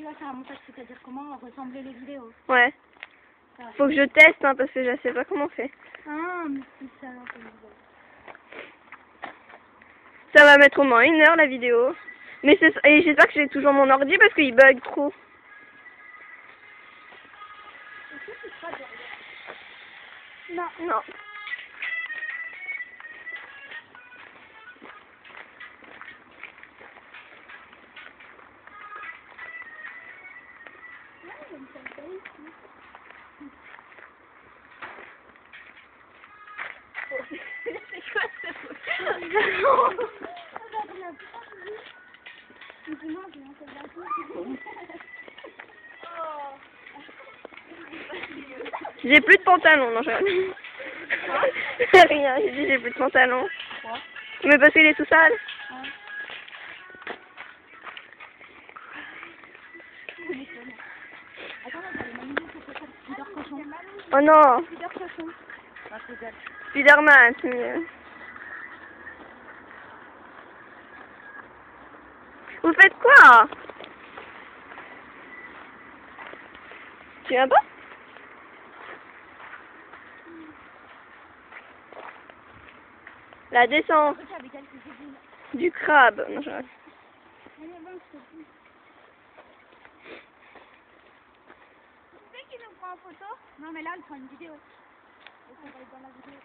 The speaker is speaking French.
tu vas faire un montage, c'est-à-dire comment ressembler les vidéos. Ouais. Faut que je teste, hein, parce que je sais pas comment on fait. Ah, mais c'est ça, non, c'est Ça va mettre au moins 1 heure la vidéo. Mais c'est et j'espère que j'ai toujours mon ordi parce qu'il bug trop. Non. Non. C'est quoi ce J'ai plus de pantalon, non, je... Rien, j'ai dit j'ai plus de pantalon. Quoi? Mais parce qu'il est tout sale. Ouais. Oh non, Ah, c'est belle. Spider-Man, c'est mieux. Vous faites quoi? Tu viens pas? La descente du crabe. Non, je... C'est qui nous prend en photo? Non, mais là, elle prend une vidéo. Et ça va être dans la vidéo.